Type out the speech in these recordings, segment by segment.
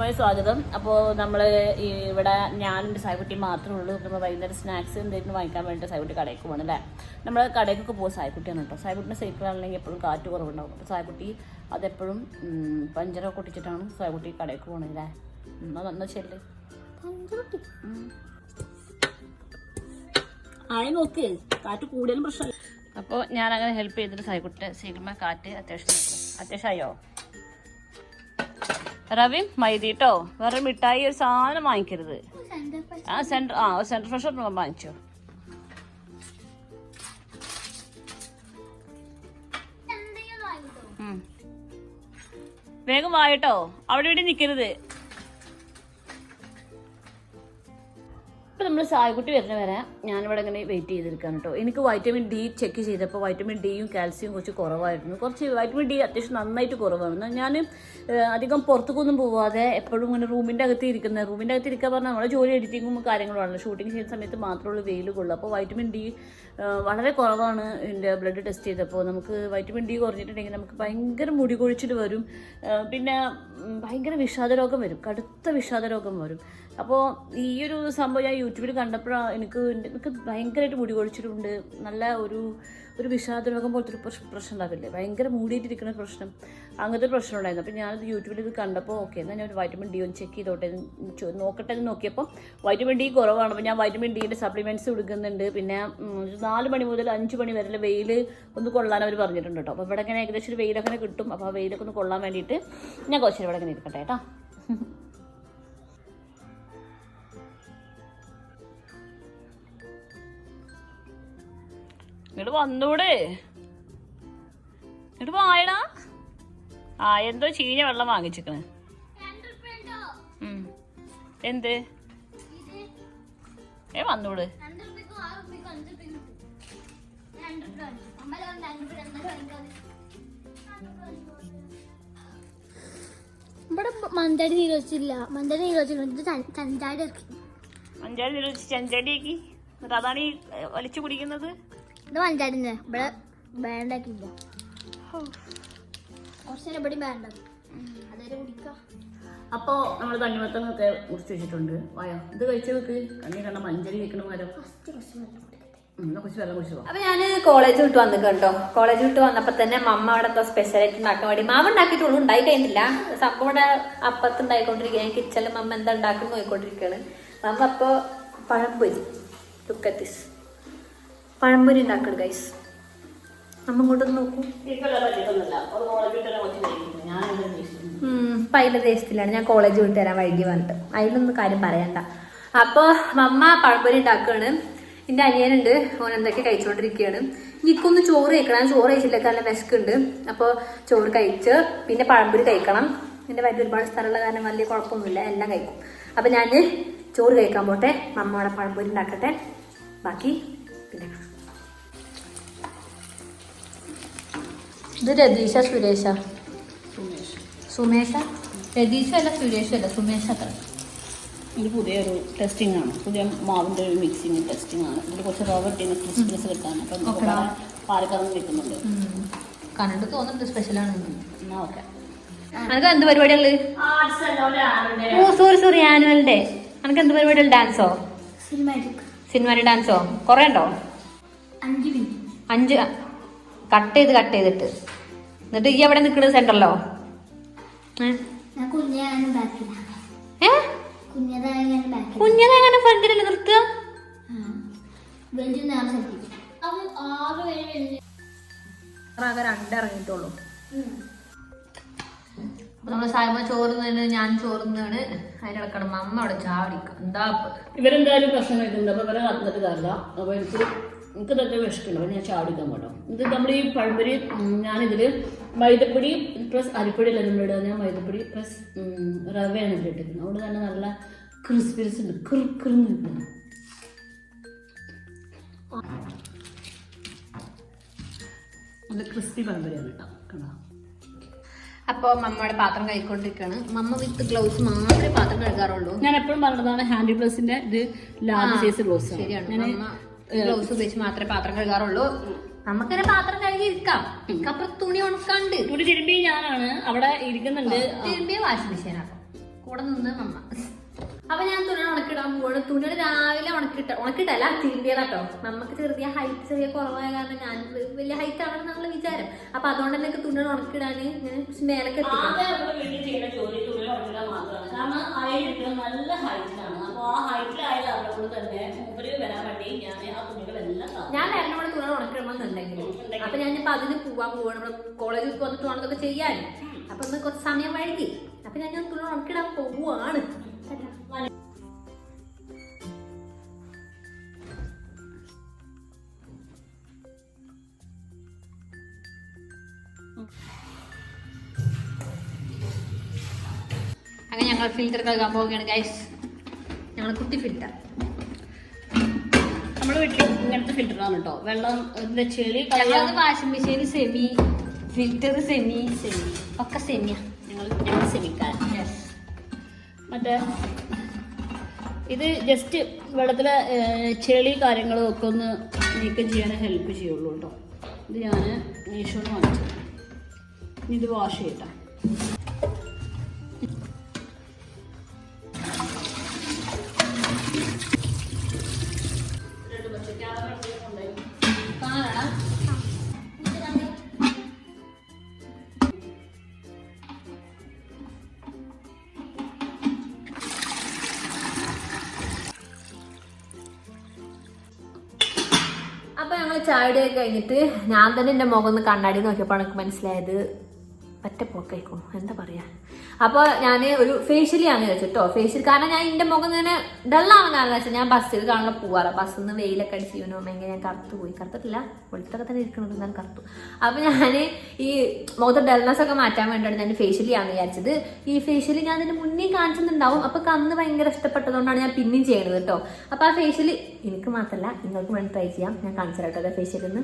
കുട്ടിമോയെ സ്വാഗതം. അപ്പോൾ നമ്മൾ ഇവിടെ ഞാനെൻ്റെ സായ്ക്കുട്ടി മാത്രമേ ഉള്ളൂ. നമ്മൾ വൈകുന്നേരം സ്നാക്സ് എന്തെങ്കിലും വാങ്ങിക്കാൻ വേണ്ടിയിട്ട് സായ്ക്കുട്ടി കടയ്ക്ക് പോകണം അല്ലേ. നമ്മൾ കടയ്ക്കൊക്കെ പോകും സായ്ക്കുട്ടിയാണ് കേട്ടോ. സായ്ക്കുട്ടിൻ്റെ സൈക്കിളാണെങ്കിൽ എപ്പോഴും കാറ്റ് കുറവുണ്ടാവും. അപ്പോൾ സായ്ക്കുട്ടി അതെപ്പോഴും പഞ്ചറൊക്കെ ഒട്ടിച്ചിട്ടാണ് സായ്ക്കുട്ടി കടയ്ക്ക് പോകണത് അല്ലേ. എന്നാൽ ശരി പഞ്ചറൊട്ടി ആയി നോക്ക്, കാറ്റ് കൂടുതലും പ്രശ്നമല്ല. അപ്പോൾ ഞാനങ്ങനെ ഹെൽപ്പ് ചെയ്തിട്ട് സായ്ക്കുട്ടി സൈക്കിളിന്മേൽ കാറ്റ് അത്യാവശ്യമായോ. റവിയും മൈദ കേട്ടോ. വേറെ മിഠായി ഒരു സാധനം വാങ്ങിക്കരുത്. സെന്റർ ഫ്രഷർ വാങ്ങിച്ചോ. വേഗം വായട്ടോ, അവിടെ ഇവിടെ നിൽക്കരുത്. ഇപ്പം നമ്മൾ സായ്ക്കുട്ടി വരുന്ന വരെ ഞാനിവിടെ ഇങ്ങനെ വെയിറ്റ് ചെയ്തിരിക്കുകയാണ് കേട്ടോ. എനിക്ക് വൈറ്റമിൻ ഡി ചെക്ക് ചെയ്തപ്പോൾ വൈറ്റമിൻ ഡിയും കാൽസ്യവും കുറച്ച് കുറവായിരുന്നു. വൈറ്റമിൻ ഡി അത്യാവശ്യം നന്നായിട്ട് കുറവാണ്. ഞാൻ അധികം പുറത്തേക്കൊന്നും പോവാതെ എപ്പോഴും ഇങ്ങനെ റൂമിൻ്റെ അകത്ത് ഇരിക്കുക പറഞ്ഞാൽ നമ്മുടെ ജോലി എഡിറ്റിങ്ങും കാര്യങ്ങളുമാണല്ലോ. ഷൂട്ടിങ് ചെയ്യുന്ന സമയത്ത് മാത്രമുള്ള വെയിൽ കൊള്ളും. അപ്പോൾ വൈറ്റമിൻ ഡി വളരെ കുറവാണ്. എൻ്റെ ബ്ലഡ് ടെസ്റ്റ് ചെയ്തപ്പോൾ നമുക്ക് വൈറ്റമിൻ ഡി കുറഞ്ഞിട്ടുണ്ടെങ്കിൽ നമുക്ക് ഭയങ്കര മുടി കൊഴിച്ചിട്ട് വരും. പിന്നെ ഭയങ്കര വിഷാദരോഗം വരും, കടുത്ത വിഷാദരോഗം വരും. അപ്പോൾ ഈ ഒരു സംഭവം ഞാൻ യൂട്യൂബിൽ കണ്ടപ്പോഴാണ് എനിക്ക് ഭയങ്കരമായിട്ട് മുടി കൊഴിച്ചിട്ടുണ്ട്. നല്ല ഒരു വിഷാദരോഗം പോലത്തെ ഒരു പ്രശ്നം ഉണ്ടാവില്ലേ, ഭയങ്കര മൂടിയിട്ടിരിക്കുന്ന പ്രശ്നം, അങ്ങനത്തെ ഒരു പ്രശ്നം ഉണ്ടായിരുന്നു. അപ്പോൾ ഞാനത് യൂട്യൂബിൽ ഇത് കണ്ടപ്പോൾ ഓക്കെ എന്നാൽ ഞാൻ ഒരു വൈറ്റമിൻ ഡി ഒന്ന് ചെക്ക് ചെയ്തോട്ടെ നോക്കട്ടെ എന്ന് നോക്കിയപ്പോൾ വൈറ്റമിൻ ഡി കുറവാണ്. അപ്പോൾ ഞാൻ വൈറ്റമിൻ ഡിൻ്റെ സപ്ലിമെൻറ്റ്സ് കൊടുക്കുന്നുണ്ട്. പിന്നെ 4 മണി മുതൽ 5 മണി വരെ വെയിൽ ഒന്ന് കൊള്ളാൻ അവർ പറഞ്ഞിട്ടുണ്ട് കേട്ടോ. അപ്പോൾ ഇവിടെ ഇങ്ങനെ ഏകദേശം ഒരു വെയിലൊക്കെ കിട്ടും. അപ്പോൾ ആ വെയിലൊക്കെ ഒന്ന് കൊള്ളാൻ വേണ്ടിയിട്ട് ഞാൻ കുറച്ച് ഇവിടെ ഇങ്ങനെ ഇരിക്കട്ടെ കേട്ടോ. ഇങ്ങോട്ട് വന്നൂടെ, ഇങ്ങോട്ട് വായടാ. എന്തോ ചീഞ്ഞ വെള്ളം വാങ്ങിച്ചിക്കണ്. എന്ത് വന്നൂട്. ഇവിടെ മഞ്ചാടി നീരോച്ചില്ല, മഞ്ചാടി നീരോച്ച് ചഞ്ചാടിയാക്കി. എന്നിട്ട് അതാണ് ഈ വലിച്ചു കുടിക്കുന്നത്. ഇത് മഞ്ചാടിന്ന് ഇവിടെ ബാൻഡാക്കില്ല, കുറച്ച് ഇവിടെ ബാൻഡാക്കി അതേ കുടിക്കാം. അപ്പോൾ നമ്മൾ തണ്ണിമത്തങ്ങൊക്കെ മുറിച്ച് വെച്ചിട്ടുണ്ട്. വായോ ഇത് കഴിച്ചു വെക്ക്. കണ്ണി കണ്ട മഞ്ചരി വെക്കണ മരം കുറച്ച് വെള്ളം കുടിച്ചു പോകാം. അപ്പൊ ഞാൻ കോളേജ് വിട്ട് വന്നിട്ടോ. കോളേജ് വിട്ട് വന്നപ്പോ തന്നെ മമ്മ അവിടെ എന്തോ സ്പെഷ്യലായിട്ട് ഉണ്ടാക്കാൻ വേണ്ടി മാവ് ഉണ്ടാക്കിയിട്ടുള്ളൂ, ഉണ്ടായി കഴിഞ്ഞില്ല. സംഭവം ഇവിടെ അപ്പത്ത് ഉണ്ടായിക്കൊണ്ടിരിക്കുക. കിച്ചണിൽ മമ്മ എന്താ ഉണ്ടാക്കി നോക്കിക്കൊണ്ടിരിക്കുകയാണ്. മമ്മ അപ്പൊ പഴംപൊരി ലുക്കത്തിസ് പഴംപൊരി ഉണ്ടാക്കണം ഗൈസ്. നമ്മ ഇങ്ങോട്ടൊന്ന് നോക്കൂ. പൈല ദേശത്തിലാണ് ഞാൻ കോളേജ് വിട്ട് തരാൻ വൈകി വന്നിട്ട്, അതിലൊന്നും കാര്യം പറയണ്ട. അപ്പോൾ മമ്മ പഴംപൊരി ഉണ്ടാക്കുകയാണ്. എൻ്റെ അനിയനുണ്ട്, ഓൻ എന്തൊക്കെ കഴിച്ചുകൊണ്ടിരിക്കുകയാണ്. എനിക്കൊന്ന് ചോറ് കഴിക്കണം, ചോറ് കഴിച്ചില്ല, നല്ല വിശക്കുണ്ട്. അപ്പോൾ ചോറ് കഴിച്ച് പിന്നെ പഴംപൊരി കഴിക്കണം. എൻ്റെ വയറ്റിൽ ഒരുപാട് സ്ഥലമുള്ള കാരണം വലിയ കുഴപ്പമൊന്നുമില്ല, എല്ലാം കഴിക്കും. അപ്പം ഞാൻ ചോറ് കഴിക്കാൻ പോട്ടെ, മമ്മ അവിടെ പഴംപൊരി ഉണ്ടാക്കട്ടെ, ബാക്കി പിന്നെ. ഇത് രതീഷ സുരേഷ സുമേഷ രതീഷും അല്ല സുരേഷും അല്ല സുമേഷ. അത്ര ഇത് പുതിയൊരു ടെസ്റ്റിംഗ് ആണ്, പുതിയ മാവിൻ്റെ ഒരു മിക്സിങ് ടെസ്റ്റിംഗ് ആണ്. ഇതിൽ കുറച്ച് റവ ഇട്ടിന് ക്രിസ്പിനെസ് കിട്ടാൻ. അപ്പം പാലക്കാട് നിൽക്കുന്നുണ്ട്. കണ്ടിട്ട് തോന്നുന്നുണ്ട് സ്പെഷ്യലാണ്. എന്നാൽ ഓക്കെ. അനക്ക് എന്ത് പരിപാടിയുള്ളത്? Sorry annual day. അനക്ക് എന്ത് പരിപാടിയുള്ള? ഡാൻസോ? സിനിമാറ്റിക് ഡാൻസോ? കുറേ ഉണ്ടോ? 5 കട്ട് ചെയ്തിട്ട് എന്നിട്ട് ഈ എവിടെ നിൽക്കുന്നത്? സെന്ററിലോ? കുഞ്ഞതെങ്ങനെ ഫ്രണ്ടിലല്ലേ നിർത്തുക? ആകെ 2 ഇറങ്ങിയിട്ടുള്ളൂ. നമ്മള് സായ്മ ചോറുന്നതിന് ഞാൻ ചോറുന്നാണ്. അതിനിടക്കണം മമ്മ അവിടെ ചാവടിക്കും. എന്താ ഇവരെന്തായാലും ഭക്ഷണം കഴിക്കുന്നുണ്ട്. അപ്പോൾ ഇവരെ നടന്നിട്ട് കാര്യമില്ല. അപ്പോൾ എനിക്ക് തന്നെ വിഷക്കുണ്ട്. അപ്പോൾ ഞാൻ ചാടിക്കാൻ പോട്ടോ. ഇത് നമ്മൾ ഈ പഴംപൊരി ഞാനിതിൽ മൈദപ്പൊടി പ്ലസ് അരിപ്പൊടിയല്ല നമ്മളിടുക. ഞാൻ മൈദപ്പൊടി പ്ലസ് റവയാണ് ഇതിൽ ഇട്ടിരിക്കുന്നത്. അതുകൊണ്ട് തന്നെ നല്ല ക്രിസ്പിനെസ് ഉണ്ട്, കിറുക്കിറുന്ന് കിട്ടുന്നു. നല്ല ക്രിസ്പി പഴംപൊരിയാണ് കേട്ടോ. കണ്ടോ? അപ്പോൾ മമ്മയുടെ പാത്രം കഴിക്കൊണ്ടിരിക്കുകയാണ്. മമ്മ വിത്ത് ഗ്ലൗസ് മാത്രമേ പാത്രം കഴുകാറുള്ളൂ. ഞാൻ എപ്പോഴും പറഞ്ഞതാണ് ഹാൻഡി പ്ലസിന്റെ ഇത് ലാർജ് സൈസ് ഗ്ലൗസ്. ശരിയാണ്, ഗ്ലൗസ് ഉപയോഗിച്ച് മാത്രമേ പാത്രം കഴുകാറുള്ളൂ. നമുക്കിങ്ങനെ പാത്രം കഴുകിയിരിക്കാം. അപ്പുറത്ത് തുണി ഉണക്കാണ്ട്. തുണി തിരുമ്പി ഞാനാണ് അവിടെ ഇരിക്കുന്നുണ്ട്. തിരുമ്പിയ വാഷിംഗ് മെഷീനാക്കാം. കൂടെ നിന്ന് മമ്മ. അപ്പൊ ഞാൻ തുണി ഉണക്കിടാൻ പോവാണ്. തുണികൾ രാവിലെ ഉണക്കിട്ടല്ല തിരുമ്പിയതാട്ടോ. നമുക്ക് ചെറിയ കുറവായ കാരണം ഞാൻ വലിയ ഹൈറ്റ് ആണെന്ന് നമ്മള് വിചാരം. അപ്പൊ അതുകൊണ്ട് തന്നെ തുണികൾ ഉണക്കിടാന് ഞാൻ മേലൊക്കെ നല്ല ഹൈറ്റിലാണ്. അപ്പൊ ആ ഹൈറ്റിലായത് അതുകൊണ്ട് തന്നെ മൂപ്പര് വരാൻ വേണ്ടി ഞാൻ നേരത്തെ തുണി ഉണക്കിടണമെന്നുണ്ടെങ്കിലും അപ്പൊ ഞാനിപ്പോ അതിന് പോവാൻ പോവാണ്. നമ്മുടെ കോളേജിൽ വന്നിട്ട് വേണം ഇതൊക്കെ ചെയ്യാൻ. അപ്പൊ ഒന്ന് കുറച്ച് സമയം വൈകി. അപ്പൊ ഞാൻ തുണി ഉണക്കിടാൻ പോവുകയാണ്. അങ്ങനെ ഞങ്ങൾ ഫിൽറ്റർ കഴുകാൻ പോവുകയാണ് ഗൈസ്. ഞങ്ങൾ കുട്ടി ഫിൽറ്റർ നമ്മുടെ വീട്ടിൽ ഇങ്ങനത്തെ ഫിൽറ്ററാണ് കേട്ടോ. വെള്ളം ചെളി washing machine semi, filter semi ഒക്കെ സെമിയാ. ഞങ്ങൾ സെമിക്കാരൻ. മറ്റേ ഇത് ജസ്റ്റ് വെള്ളത്തിലെ ചെളി കാര്യങ്ങളും ഒക്കെ ഒന്ന് നീക്കം ചെയ്യാൻ ഹെൽപ്പ് ചെയ്യുള്ളൂ കേട്ടോ. ഇത് ഞാൻ മീഷോന്ന് വാങ്ങിച്ചു. ഇത് വാഷ് ചെയ്യട്ടെ. അപ്പൊ ഞങ്ങൾ ചായയുടെയൊക്കെ കഴിഞ്ഞിട്ട് ഞാൻ തന്നെ എൻ്റെ മുഖം ഒന്ന് കണ്ണാടി നോക്കിയപ്പോൾ എനിക്ക് മനസ്സിലായത് പറ്റ പോക്കായിക്കോ എന്താ പറയാ. അപ്പോൾ ഞാൻ ഒരു ഫേഷ്യലാണ് വെച്ചിട്ടോ. ഫേഷ്യൽ കാരണം ഞാൻ എൻ്റെ മുഖം ഇങ്ങനെ ഡള്ളാവാൻ കാരണം വെച്ചാൽ ഞാൻ ബസ്സിൽ കാണുന്ന പോവാറ്. ബസ്സിൽ നിന്ന് വെയിലൊക്കെ അടിച്ച് ചെയ്യുന്നു ഭയങ്കര ഞാൻ കറുത്തിട്ടില്ല. വെളുത്തൊക്കെ തന്നെ ഇരിക്കണത് എന്നാലും കറുത്തു. അപ്പോൾ ഞാൻ ഈ മുഖത്തെ ഡൾനെസ് ഒക്കെ മാറ്റാൻ വേണ്ടിയാണ് ഞാൻ ഫേഷ്യലാന്ന് വിചാരിച്ചത്. ഈ ഫേഷ്യൽ ഞാൻ അതിന് മുന്നേ കാണിച്ചിട്ടുണ്ടാവും. അപ്പോൾ കണ്ണ് ഭയങ്കര ഇഷ്ടപ്പെട്ടതുകൊണ്ടാണ് ഞാൻ പിന്നെയും ചെയ്യണത് കേട്ടോ. അപ്പോൾ ആ ഫേഷ്യൽ എനിക്ക് മാത്രമല്ല നിങ്ങൾക്ക് വേണ്ടി ട്രൈ ചെയ്യാം. ഞാൻ കാണിച്ചു കേട്ടോ ഫേഷ്യലിൽ നിന്ന്.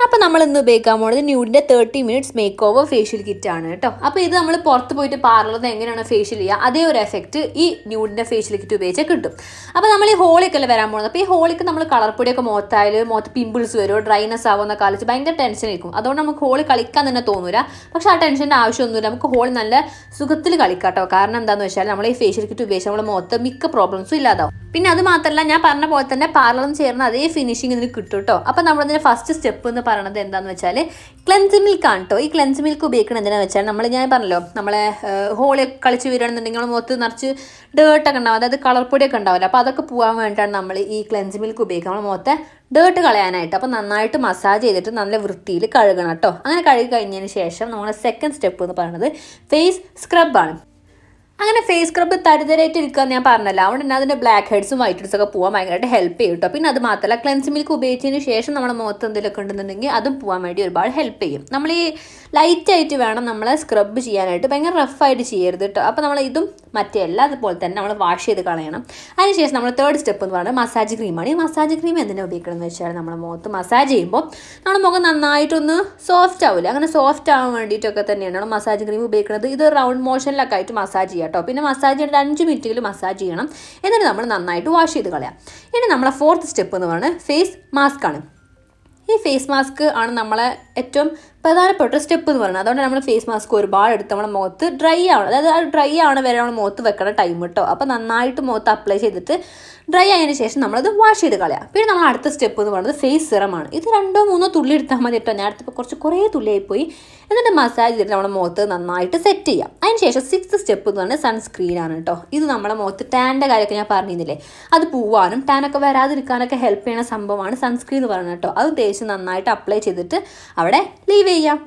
അപ്പോൾ നമ്മൾ ഇന്ന് ഉപയോഗിക്കാൻ പോകുന്നത് ന്യൂഡിൻ്റെ 30 minutes മേക്ക്-ഓവർ ഫേഷ്യൽ കിറ്റ് ആണ് കേട്ടോ. അപ്പോൾ ഇത് നമ്മൾ പുറത്ത് പോയിട്ട് പാർലറിൽ എങ്ങനെയാണ് ഫേഷ്യൽ ചെയ്യുക അതേ ഒരു എഫക്റ്റ് ഈ ന്യൂഡിൻ്റെ ഫേഷ്യൽ കിറ്റ് ഉപയോഗിച്ചാൽ കിട്ടും. അപ്പോൾ നമ്മൾ ഈ ഹോളിയൊക്കെ അല്ലേ വരാൻ പോകുന്നത്. അപ്പോൾ ഈ ഹോളിക്ക് നമ്മൾ കളർ പൊടിയൊക്കെ മുഖത്ത് പിമ്പിൾസ് വരുമോ ഡ്രൈനെസ് ആവുമെന്ന കാലിച്ച് ഭയങ്കര ടെൻഷൻ ആയിരിക്കും. അതുകൊണ്ട് നമുക്ക് ഹോളി കളിക്കാൻ തന്നെ തോന്നൂല. പക്ഷെ ആ ടെൻഷൻ്റെ ആവശ്യമൊന്നുമില്ല. നമുക്ക് ഹോളി നല്ല സുഖത്തിൽ കളിക്കാം കേട്ടോ. കാരണം എന്താണെന്ന് വെച്ചാൽ നമ്മൾ ഈ ഫേഷ്യൽ കിറ്റ് ഉപയോഗിച്ചാൽ നമ്മുടെ മുഖത്ത് മിക്ക പ്രോബ്ലംസും ഇല്ലാതാവും. പിന്നെ അത് മാത്രമല്ല ഞാൻ പറഞ്ഞ പോലെ തന്നെ പാർലറിൽ ചേർന്ന അതേ ഫിനിഷിങ് ഇതിന് കിട്ടും കേട്ടോ. അപ്പോൾ നമ്മളതിൻ്റെ ഫസ്റ്റ് സ്റ്റെപ്പ് എന്ന് പറയുന്നത് എന്താണെന്ന് വെച്ചാൽ ക്ലെൻസ് മിൽക്ക് ആണ് കേട്ടോ. ഈ ക്ലെൻസ് മിൽക്ക് ഉപയോഗിക്കണം എന്തിനാണെന്ന് വെച്ചാൽ ഞാൻ പറഞ്ഞല്ലോ നമ്മളെ ഹോളി കളിച്ച് വരികയാണെന്നുണ്ടെങ്കിൽ നമ്മൾ മുഖത്ത് നിറച്ച് ഡേർട്ടൊക്കെ ഉണ്ടാവും. അതായത് കളർ പൊടിയൊക്കെ ഉണ്ടാവില്ല. അപ്പോൾ അതൊക്കെ പോകാൻ വേണ്ടിയിട്ടാണ് നമ്മൾ ഈ ക്ലെൻസ് മിൽക്ക് ഉപയോഗിക്കുക നമ്മൾ മുഖത്തെ ഡേർട്ട് കളയാനായിട്ട്. അപ്പോൾ നന്നായിട്ട് മസാജ് ചെയ്തിട്ട് നല്ല വൃത്തിയിൽ കഴുകണം കേട്ടോ. അങ്ങനെ കഴുകി കഴിഞ്ഞതിന് ശേഷം നമ്മുടെ സെക്കൻഡ് സ്റ്റെപ്പ് എന്ന് പറയുന്നത് ഫേസ് സ്ക്രബാണ്. അങ്ങനെ ഫേസ് സ്ക്രബ് തരിതരായിട്ട് ഇരിക്കുകയെന്ന് ഞാൻ പറഞ്ഞല്ലോ. അതുകൊണ്ട് തന്നെ അതിൻ്റെ ബ്ലാക്ക് ഹെഡ്സും വൈറ്റ് ഹെഡ്സും ഒക്കെ പോകാൻ ഭയങ്കരമായിട്ട് ഹെൽപ്പ് ചെയ്യും കേട്ടോ. പിന്നെ അത് മാത്രമല്ല ക്ലെൻസ് മിൽക്ക് ഉപയോഗിച്ചതിന് ശേഷം നമ്മുടെ മുഖത്ത് എന്തെങ്കിലുമൊക്കെ ഉണ്ടെന്നുണ്ടെങ്കിൽ അതും പോകാൻ വേണ്ടി ഒരുപാട് ഹെൽപ്പ് ചെയ്യും. നമ്മൾ ഈ ലൈറ്റായിട്ട് വേണം നമ്മൾ സ്ക്രബ് ചെയ്യാനായിട്ട്. ഭയങ്കര റഫായിട്ട് ചെയ്യരുത് കേട്ടോ. അപ്പോൾ നമ്മൾ ഇതും മറ്റേ എല്ലാം അതുപോലെ തന്നെ നമ്മൾ വാഷ് ചെയ്ത് കളയണം. അതിനുശേഷം നമ്മൾ തേർഡ് സ്റ്റെപ്പ് എന്ന് പറയുന്നത് മസാജ് ക്രീമാണ്. ഈ മസാജ് ക്രീം എന്തിനാണ് ഉപയോഗിക്കണം എന്ന് വെച്ചാൽ നമ്മുടെ മുഖത്ത് മസാജ് ചെയ്യുമ്പോൾ നമ്മുടെ മുഖം നന്നായിട്ടൊന്ന് സോഫ്റ്റ് ആവില്ല. അങ്ങനെ സോഫ്റ്റ് ആവാൻ വേണ്ടിയിട്ടൊക്കെ തന്നെയാണ് നമ്മൾ മസാജ് ക്രീം ഉപയോഗിക്കുന്നത്. ഇത് റൗണ്ട് മോഷനിലൊക്കെ ആയിട്ട് മസാജ് ചെയ്യാം കേട്ടോ. പിന്നെ മസാജ് ചെയ്യേണ്ട 5 മിനിറ്റെങ്കിലും മസാജ് ചെയ്യണം. എന്നിട്ട് നമ്മൾ നന്നായിട്ട് വാഷ് ചെയ്ത് കളയാം. ഇനി നമ്മളെ ഫോർത്ത് സ്റ്റെപ്പ് എന്ന് പറയുന്നത് ഫേസ് മാസ്ക് ആണ്. ഈ ഫേസ് മാസ്ക് ആണ് നമ്മളെ ഏറ്റവും പ്രധാനപ്പെട്ട സ്റ്റെപ്പ് എന്ന് പറയുന്നത്. അതുകൊണ്ട് നമ്മൾ ഫേസ് മാസ്ക് ഒരുപാട് എടുത്ത് നമ്മുടെ മുഖത്ത് ഡ്രൈ ആവണം. അതായത് ആ ഡ്രൈ ആവണ വരെ നമ്മൾ മുഖത്ത് വെക്കണ ടൈം കേട്ടോ. അപ്പോൾ നന്നായിട്ട് മുഖത്ത് അപ്ലൈ ചെയ്തിട്ട് ഡ്രൈ ആയതിനു ശേഷം നമ്മളത് വാഷ് ചെയ്ത് കളയാം. പിന്നെ നമ്മൾ അടുത്ത സ്റ്റെപ്പ് എന്ന് പറയുന്നത് ഫേസ് സിറമാണ്. ഇത് 2-3 തുള്ളി എടുത്താൽ മതി കേട്ടോ. ഞാൻ അടുത്തപ്പോൾ കുറേ തുള്ളിയായിപ്പോയി. എന്നിട്ട് മസാജ് ചെയ്തിട്ട് നമ്മുടെ മുഖത്ത് നന്നായിട്ട് സെറ്റ് ചെയ്യാം. അതിന് ശേഷം 6th സ്റ്റെപ്പ് എന്ന് പറഞ്ഞാൽ സൺസ്ക്രീനാണ് കേട്ടോ. ഇത് നമ്മുടെ മുഖത്ത് ടാൻ്റെ കാര്യമൊക്കെ ഞാൻ പറഞ്ഞിരുന്നില്ലേ, അത് പോവാനും ടാനൊക്കെ വരാതിരിക്കാനൊക്കെ ഹെൽപ്പ് ചെയ്യുന്ന സംഭവമാണ് സൺസ്ക്രീൻ എന്ന് പറയുന്നത് കേട്ടോ. അത് തേച്ച് നന്നായിട്ട് അപ്ലൈ ചെയ്തിട്ട് അവിടെ ലീവ് ചെയ്യാം.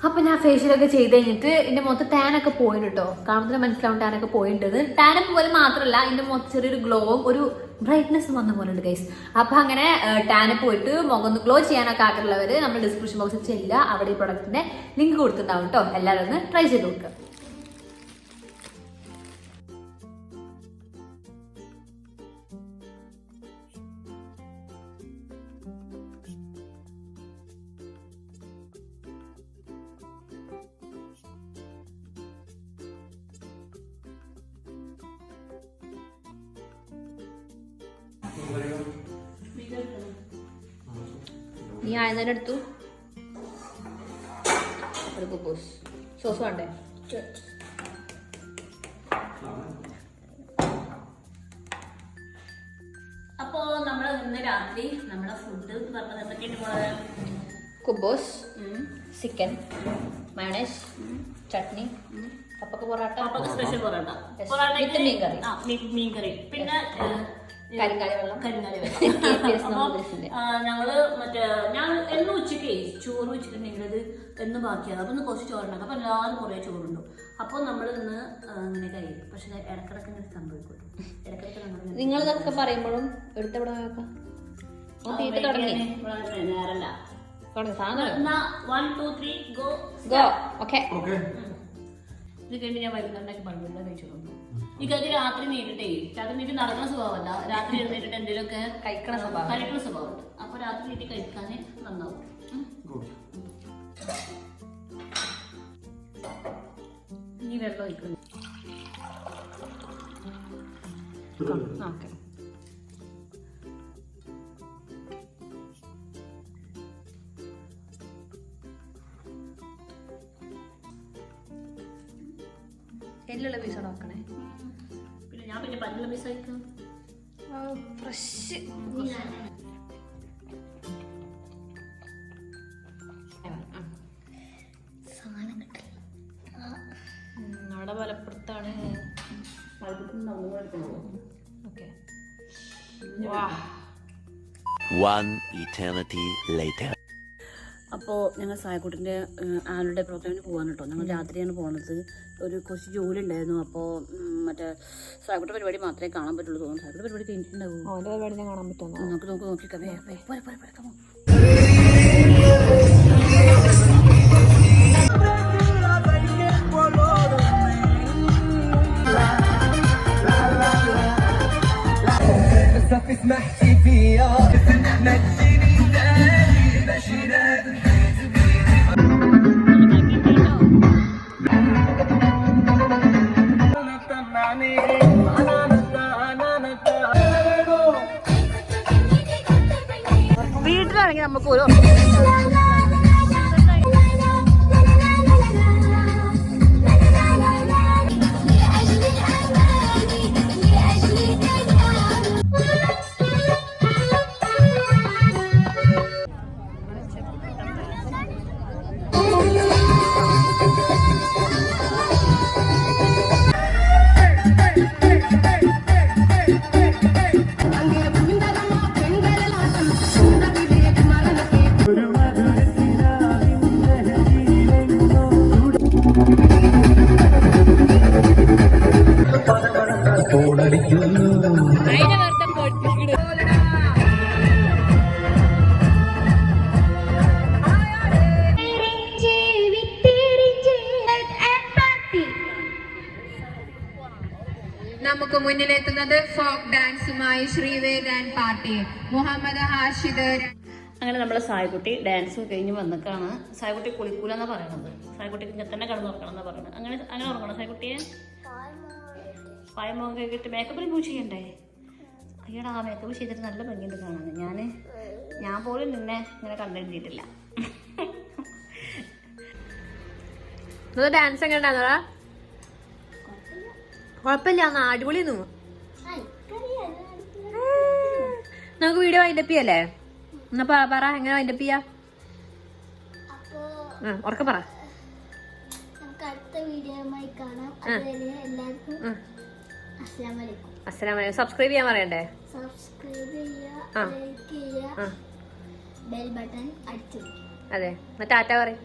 അപ്പോൾ ഞാൻ ഫേഷ്യലൊക്കെ ചെയ്ത് കഴിഞ്ഞിട്ട് എൻ്റെ മുഖത്ത് ടാനൊക്കെ പോയിട്ടുണ്ട് കേട്ടോ. കാണുമ്പോൾ മനസ്സിലാവും ടാനൊക്കെ പോയിട്ടുണ്ട്. ടാനൊക്കെ പോലെ മാത്രമല്ല എൻ്റെ മുഖത്ത് ചെറിയൊരു ഗ്ലോവും ഒരു ബ്രൈറ്റ്നെസ് വന്ന പോലെ ഉണ്ട് ഗൈസ്. അപ്പോൾ അങ്ങനെ ടാനെ പോയിട്ട് മുഖം ഒന്ന് ഗ്ലോ ചെയ്യാനൊക്കെ ആഗ്രഹമുള്ളവർ നമ്മൾ ഡിസ്ക്രിപ്ഷൻ ബോക്സിൽ ചെല്ലുക. അവിടെ ഈ പ്രൊഡക്റ്റിൻ്റെ ലിങ്ക് കൊടുത്തിട്ടുണ്ടാവും കേട്ടോ. എല്ലാവരും ഒന്ന് ട്രൈ ചെയ്ത് നോക്കുക. നീ ആയതിനെ എടുത്തു സോസ് വേണ്ടേ? അപ്പോ നമ്മള് ഇന്ന് രാത്രി നമ്മളെ ഫുഡ് പറഞ്ഞത് എന്തൊക്കെയാണ്? കുബൂസ്, ചിക്കൻ, മയണൈസ്, ചട്നി, പപ്പക്ക് പൊറോട്ട, പപ്പക്ക് സ്പെഷ്യൽ പൊറോട്ട, വിത്ത് മീൻകറി, മീൻകറി, പിന്നെ കരിങ്കാലി വെള്ളം. ഞങ്ങള് മറ്റേ ഞാൻ എന്നും ഉച്ചയ്ക്ക് ചോറ് വെച്ചിട്ടുണ്ടെങ്കിൽ അത് എന്നും ബാക്കിയാണ്. അപ്പൊ ഒന്ന് കുറച്ച് ചോറുണ്ടാക്കും. അപ്പൊ എല്ലാവരും കുറെ ചോറുണ്ടോ. അപ്പൊ നമ്മൾ ഇന്ന് ഇങ്ങനെ കഴിയും. പക്ഷെ ഇടക്കിടക്ക് ഇങ്ങനെ സംഭവിക്കും. ഇടക്കിടക്ക് നിങ്ങളിതൊക്കെ പറയുമ്പോഴും എടുത്തവിടെ നേരല്ല. 1 2 3 ഗോ. ഇത് കഴിഞ്ഞ് ഞാൻ വൈകുന്നേരത്തേക്ക് പള്ളിയില്ല കഴിച്ചോളൂ. എനിക്കത് രാത്രി നീട്ടിട്ടേ നടക്കുന്ന സ്വഭാവമല്ല. രാത്രി എഴുന്നേറ്റിട്ട് എന്തെങ്കിലുമൊക്കെ കഴിക്കണ സ്വഭാവമുണ്ട്. അപ്പൊ രാത്രി നീട്ടി കഴിക്കാന് നന്നാവും. ഈ വെള്ളം ഒഴിക്കുന്നു. ഓക്കെ. എല്ലുള്ള പീസ് നോക്കണേ. പിന്നെ ഞാൻ പിന്നെ പല്ലുള്ള പീസ് കഴിക്കും. ഫ്രഷ് അവിടെ മലപ്പുറത്താണ്. അപ്പോൾ ഞങ്ങൾ സായക്കുട്ടിൻ്റെ ആനുവൽ ഡേ പ്രോഗ്രാമിന് പോകാൻ കേട്ടോ. ഞങ്ങൾ രാത്രിയാണ് പോണത്. കുറച്ച് ജോലി ഉണ്ടായിരുന്നു. അപ്പോൾ മറ്റേ സായക്കുട്ടി പരിപാടി മാത്രമേ കാണാൻ പറ്റുള്ളൂ തോന്നുന്നു. സായക്കുട്ടി പരിപാടി കഴിഞ്ഞിട്ടുണ്ടാവും. അവൻ്റെ പരിപാടി ഞാൻ കാണാൻ പറ്റുമോ? നോക്കിക്കാം. اسمحتي فيا نجيني تاني مشينا വീട്ടിലാണെങ്കിൽ നമുക്ക് ഒരു നമുക്ക് മുന്നിലെത്തുന്നത് ഫോക്ക് ഡാൻസുമായി ശ്രീവേദ് ആൻഡ് പാർട്ടി മുഹമ്മദ് ഹാഷിദ്. അങ്ങനെ നമ്മളെ സായ്ക്കുട്ടി ഡാൻസ് കഴിഞ്ഞ് വന്നിക്കാണ്. സായ്ക്കുട്ടി കുളിക്കൂലെന്നാണ് പറയണത്. സായ്ക്കുട്ടിക്ക് ഇങ്ങനെ തന്നെ കിടന്ന് ഉറക്കണം എന്നാണ് പറയുന്നത്. അങ്ങനെ ഉറങ്ങണം സായ്ക്കുട്ടിയെ. പായമൊക്കെ കിട്ടി മേക്കപ്പ് റിമൂവ് ചെയ്യണ്ടേ? അയ്യടാ, ആ മേക്കപ്പ് ചെയ്തിട്ട് നല്ല ഭംഗിയുണ്ട് കാണാൻ. ഞാൻ പോലും നിന്നെ ഇങ്ങനെ കണ്ടെത്തിയിട്ടില്ല. ഡാൻസ് എങ്ങനെ ഉണ്ടായിരുന്നോടാ? കുഴപ്പമില്ല, അടിപൊളി. നമുക്ക് വീഡിയോ വൈൻഡപ്പ് ചെയ്യല്ലേ? എന്നാ പറ, എങ്ങനെ വൈൻഡപ്പ് ചെയ്യാ? ഉറക്കെ പറ. അസ്സലാമലൈക്കും. സബ്സ്ക്രൈബ് ചെയ്യാൻ പറയണ്ടേ? അതെ, എന്നാ ടാറ്റ പറയും.